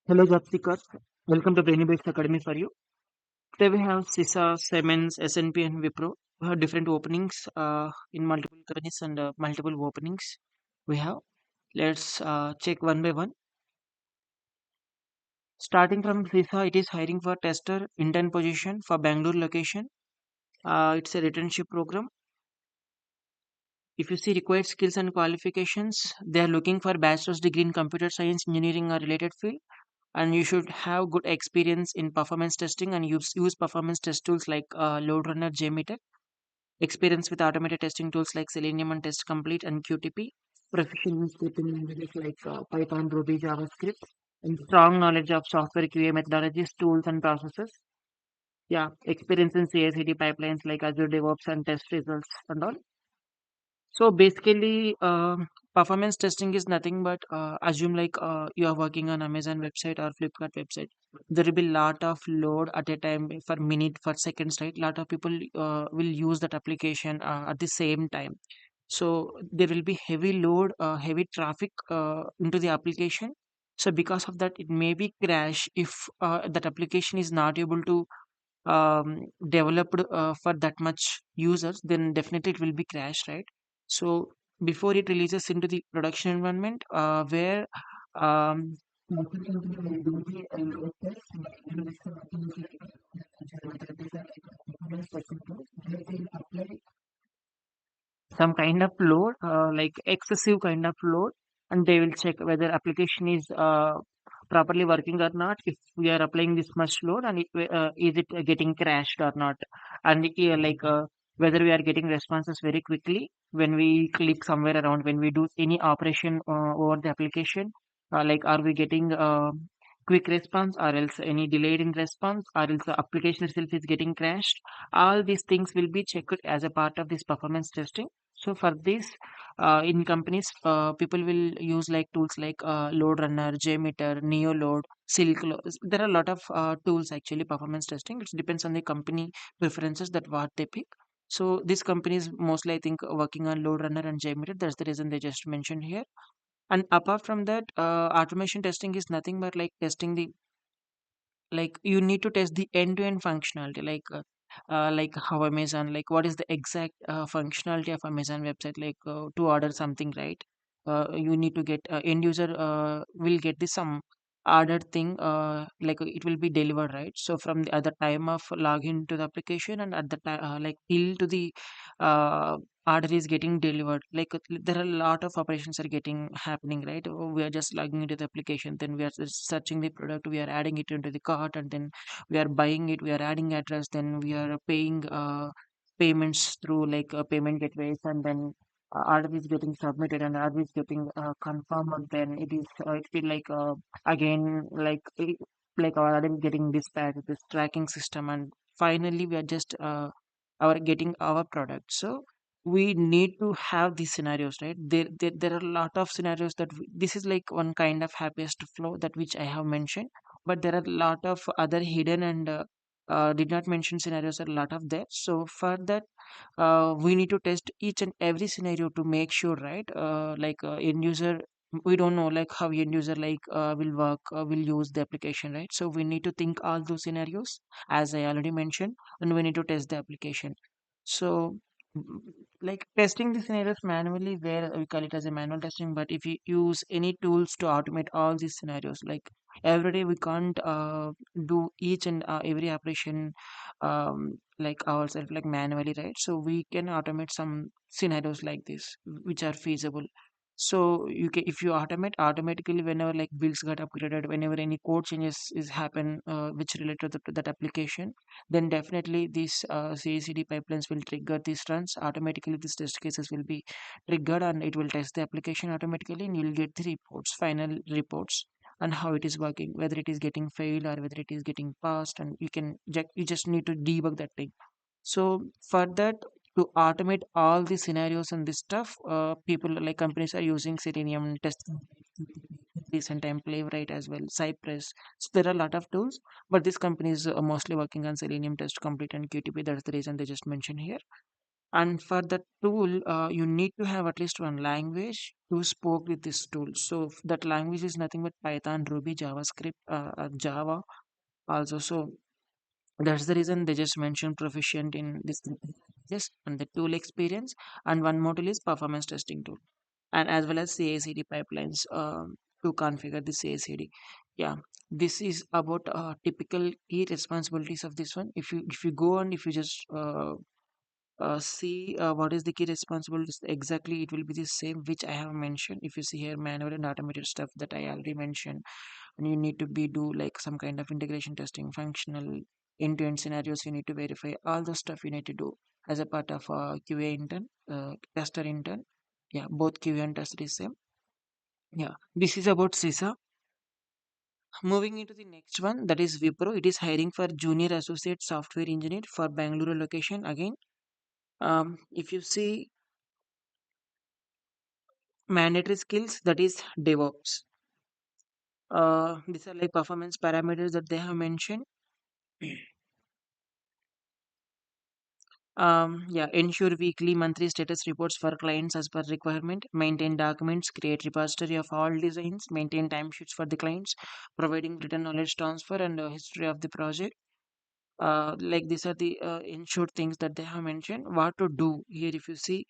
Hello, job seekers. Welcome to Brainy Based Academy for you. Today we have SISA, Siemens, SNP, and Wipro. We have different openings in multiple companies and multiple openings we have. Let's check one by one. Starting from SISA, it is hiring for tester, intern position for Bangalore location. It's a returnship program. If you see required skills and qualifications, they are looking for bachelor's degree in computer science, engineering, or related field, and you should have good experience in performance testing and use performance test tools like load runner jmeter, experience with automated testing tools like selenium and test complete and qtp, proficient in scripting languages like python, ruby, javascript, and strong knowledge of software qa methodologies, tools, and processes. Yeah, experience in ci/cd pipelines like azure devops and test results and all. So basically, performance testing is nothing but assume like you are working on Amazon website or Flipkart website. There will be lot of load at a time for minute for seconds, right? Lot of people will use that application at the same time. So there will be heavy load, heavy traffic into the application. So because of that, it may be crash if that application is not able to developed for that much users, then definitely it will be crash, right? So before it releases into the production environment, where um, some kind of load, like excessive kind of load, and they will check whether application is properly working or not. If we are applying this much load, and is it getting crashed or not, and whether we are getting responses very quickly when we click somewhere around when we do any operation over the application, like are we getting quick response or else any delayed in response or else the application itself is getting crashed. All these things will be checked as a part of this performance testing. So for this, in companies, people will use like tools like Load Runner, JMeter, NeoLoad, Silk. There are a lot of tools actually performance testing. It depends on the company preferences that what they pick. So these companies mostly I think working on Load Runner and JMeter. That's the reason they just mentioned here. And apart from that, automation testing is nothing but like testing the, like you need to test the end-to-end functionality, like how Amazon, like what is the exact functionality of Amazon website, like to order something, right? You need to get end user will get the some ordered thing, like it will be delivered, right? So from the other time of login to the application and at the time like till to the uh, order is getting delivered, like there are a lot of operations are getting happening, right? We are just logging into the application, then we are just searching the product, we are adding it into the cart, and then we are buying it, we are adding address, then we are paying payments through like payment gateways, and then order is getting submitted and order is getting confirmed, and then it is it feel like again like our order is getting dispatched this tracking system, and finally we are just our getting our product. So we need to have these scenarios, right? There are a lot of scenarios that this is like one kind of happiest flow that which I have mentioned, but there are a lot of other hidden and did not mention scenarios are a lot of that. So for that, we need to test each and every scenario to make sure, right? End user, we don't know like how end user will work, will use the application, right? So we need to think all those scenarios as I already mentioned, and we need to test the application. So mm, like testing the scenarios manually, where we call it as a manual testing, but if you use any tools to automate all these scenarios, like every day we can't do each and every operation like ourselves like manually, right? So we can automate some scenarios like this which are feasible. So you can, if you automate automatically, whenever like bills got upgraded, whenever any code changes is happen which related to that application, then definitely these CI/CD pipelines will trigger these runs automatically. These test cases will be triggered and it will test the application automatically, and you'll get the reports, final reports, and how it is working, whether it is getting failed or whether it is getting passed, and you just need to debug that thing. So for that, to automate all the scenarios and this stuff, people like companies are using Selenium test recent time Playwright as well, Cypress. So there are a lot of tools, but this company is mostly working on Selenium test complete and QTP. That's the reason they just mentioned here. And for the tool, you need to have at least one language to spoke with this tool. So that language is nothing but Python, Ruby, JavaScript, Java also. So that's the reason they just mentioned proficient in this. Yes, and the tool experience, and one more tool is performance testing tool, and as well as CI/CD pipelines to configure the CI/CD. Yeah, this is about typical key responsibilities of this one. If you go and if you just see what is the key responsibilities exactly, it will be the same which I have mentioned. If you see here, manual and automated stuff that I already mentioned, and you need to be do like some kind of integration testing, functional end-to-end scenarios. You need to verify all the stuff you need to do as a part of QA intern, tester intern. Yeah, both QA and tester is same. Yeah, this is about SISA. Moving into the next one, that is Wipro. It is hiring for junior associate software engineer for Bangalore location again. If you see mandatory skills, that is DevOps. These are like performance parameters that they have mentioned. Yeah, ensure weekly, monthly status reports for clients as per requirement, maintain documents, create repository of all designs, maintain timesheets for the clients, providing written knowledge transfer and history of the project. Like these are the ensured things that they have mentioned. What to do here, if you see,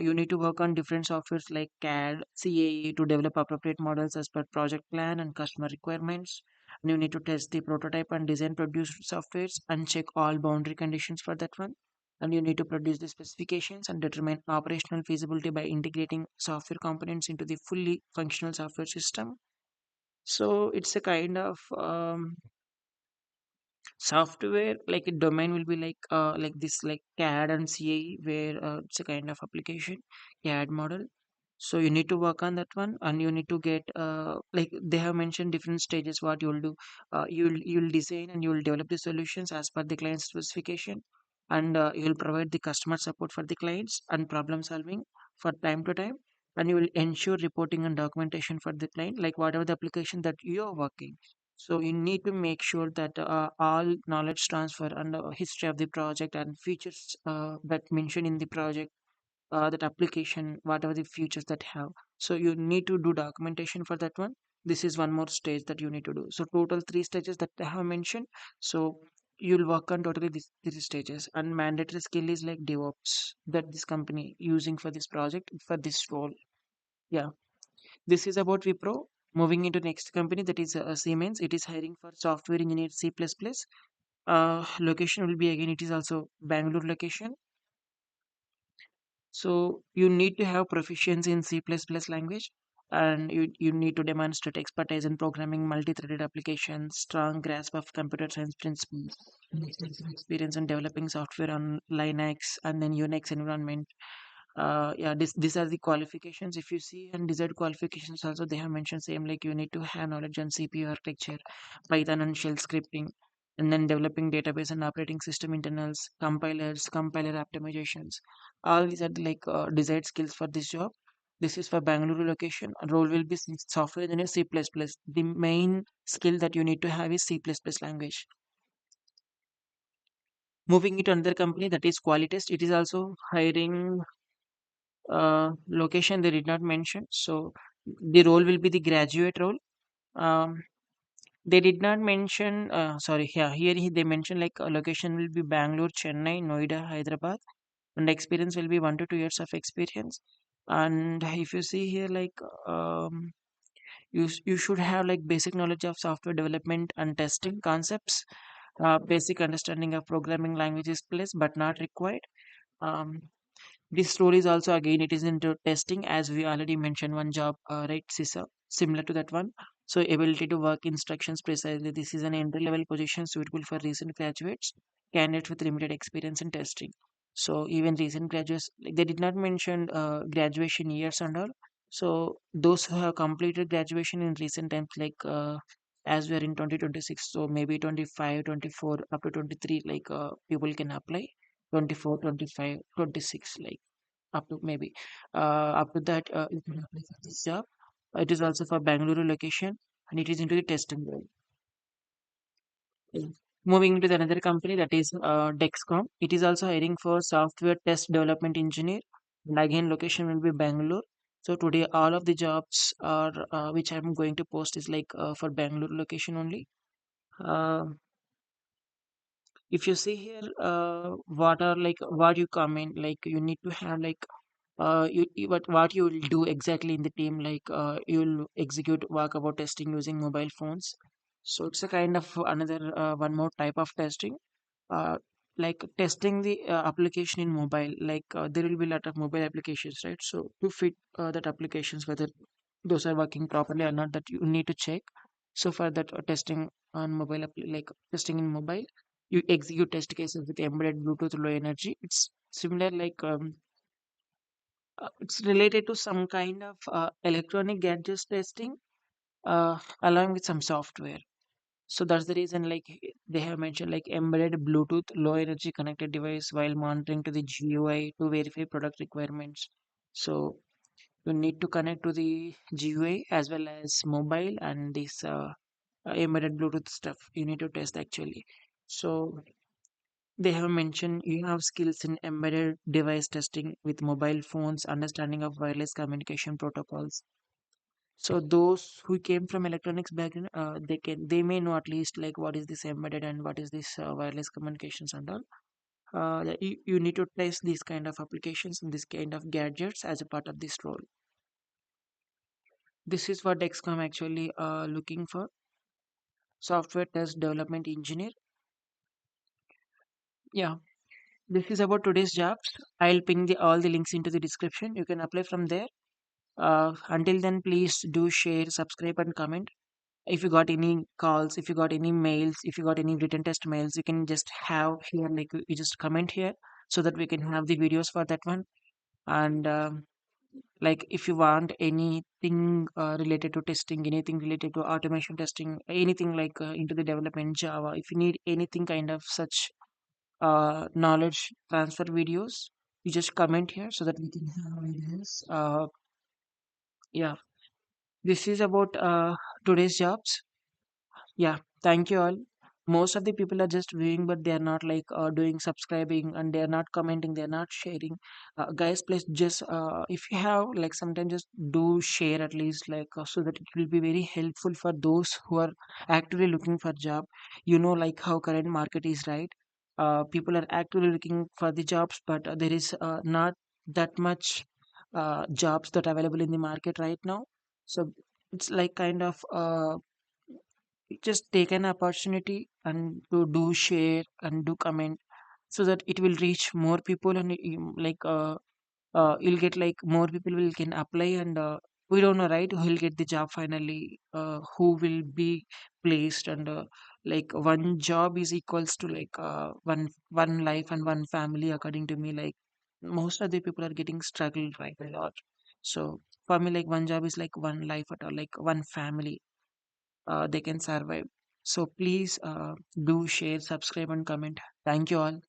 you need to work on different softwares like CAD, CAE to develop appropriate models as per project plan and customer requirements. And you need to test the prototype and design produced softwares and check all boundary conditions for that one. And you need to produce the specifications and determine operational feasibility by integrating software components into the fully functional software system. So it's a kind of software, like a domain will be like this, like CAD and CAE, where it's a kind of application CAD model. So you need to work on that one, and you need to get like they have mentioned different stages what you'll do. You'll design and you'll develop the solutions as per the client specification, and you'll provide the customer support for the clients and problem solving for time to time, and you will ensure reporting and documentation for the client, like whatever the application that you are working. So you need to make sure that all knowledge transfer and history of the project and features that mentioned in the project, that application, whatever the features that have. So you need to do documentation for that one. This is one more stage that you need to do. So total three stages that I have mentioned. So you'll work on totally these three stages. And mandatory skill is like DevOps that this company using for this project for this role. Yeah, this is about Wipro. Moving into next company, that is Siemens. It is hiring for software engineer C++. Location will be again. It is also Bangalore location. So you need to have proficiency in C++ language, and you need to demonstrate expertise in programming multi-threaded applications, strong grasp of computer science principles, and extensive experience in developing software on Linux and then Unix environment. Yeah, these are the qualifications. If you see and desired qualifications also, they have mentioned same, like you need to have knowledge on CPU architecture, Python and shell scripting, and then developing database and operating system internals, compilers, compiler optimizations. All these are the, like desired skills for this job. This is for Bangalore location. Role will be software engineer C++. The main skill that you need to have is C++ language. Moving it to another company, that is Qualitest. It is also hiring. Location they did not mention. So the role will be the graduate role. Um, they did not mention. Sorry, yeah, here they mentioned like location will be Bangalore, Chennai, Noida, Hyderabad, and experience will be 1 to 2 years of experience. And if you see here, like you should have like basic knowledge of software development and testing concepts, basic understanding of programming languages, plus but not required. Um, this role is also again it is into testing, as we already mentioned one job, right, SISA, similar to that one. So ability to work instructions precisely. This is an entry level position suitable for recent graduates, candidates with limited experience in testing. So even recent graduates, like they did not mention graduation years and all. So those who have completed graduation in recent times, like as we are in 2026, so maybe 25, 24 up to 23, like people can apply 24, 25, 26, like up to maybe up to that you can apply for this job. It is also for Bangalore location, and it is into the testing role. Yeah. Moving into the another company, that is Dexcom. It is also hiring for software test development engineer. And again, location will be Bangalore. So today, all of the jobs are which I'm going to post is like for Bangalore location only. Uh, if you see here, what are like what you come in, like you need to have like what you will do exactly in the team, like you'll execute walkabout testing using mobile phones. So it's a kind of another one more type of testing, uh, like testing the application in mobile, like there will be a lot of mobile applications, right? So to fit that applications, whether those are working properly or not, that you need to check. So for that testing on mobile like testing in mobile, you execute test cases with embedded Bluetooth low energy. It's similar like it's related to some kind of electronic gadgets testing, along with some software. So that's the reason, like they have mentioned, like embedded Bluetooth low energy connected device while monitoring to the GUI to verify product requirements. So you need to connect to the GUI as well as mobile and this embedded Bluetooth stuff. You need to test actually. So they have mentioned you have skills in embedded device testing with mobile phones, understanding of wireless communication protocols. So those who came from electronics background, they may know at least like what is this embedded and what is this wireless communications and all. You need to test these kind of applications and this kind of gadgets as a part of this role. This is what Dexcom actually looking for: software test development engineer. Yeah, this is about today's jobs. I'll ping all the links into the description. You can apply from there. Until then, please do share, subscribe, and comment. If you got any calls, if you got any mails, if you got any written test mails, you can just have here, like you just comment here so that we can have the videos for that one. And like if you want anything related to testing, anything related to automation testing, anything like into the development Java, if you need anything kind of such knowledge transfer videos, you just comment here so that we can have ideas. Yeah, this is about today's jobs. Yeah, thank you all. Most of the people are just viewing, but they are not like doing subscribing and they are not commenting, they are not sharing. Guys, please just if you have like sometimes just do share at least, like so that it will be very helpful for those who are actively looking for job. You know, like how current market is, right? People are actively looking for the jobs, but there is not that much jobs that are available in the market right now. So it's like kind of just take an opportunity and to do share and do comment so that it will reach more people, and like you'll get like more people will can apply, and we don't know, right, who will get the job finally, who will be placed, and like one job is equals to like one life and one family, according to me. Like most of the people are getting struggled right a lot. So for me, like one job is like one life at all, like one family, they can survive. So please do share, subscribe, and comment. Thank you all.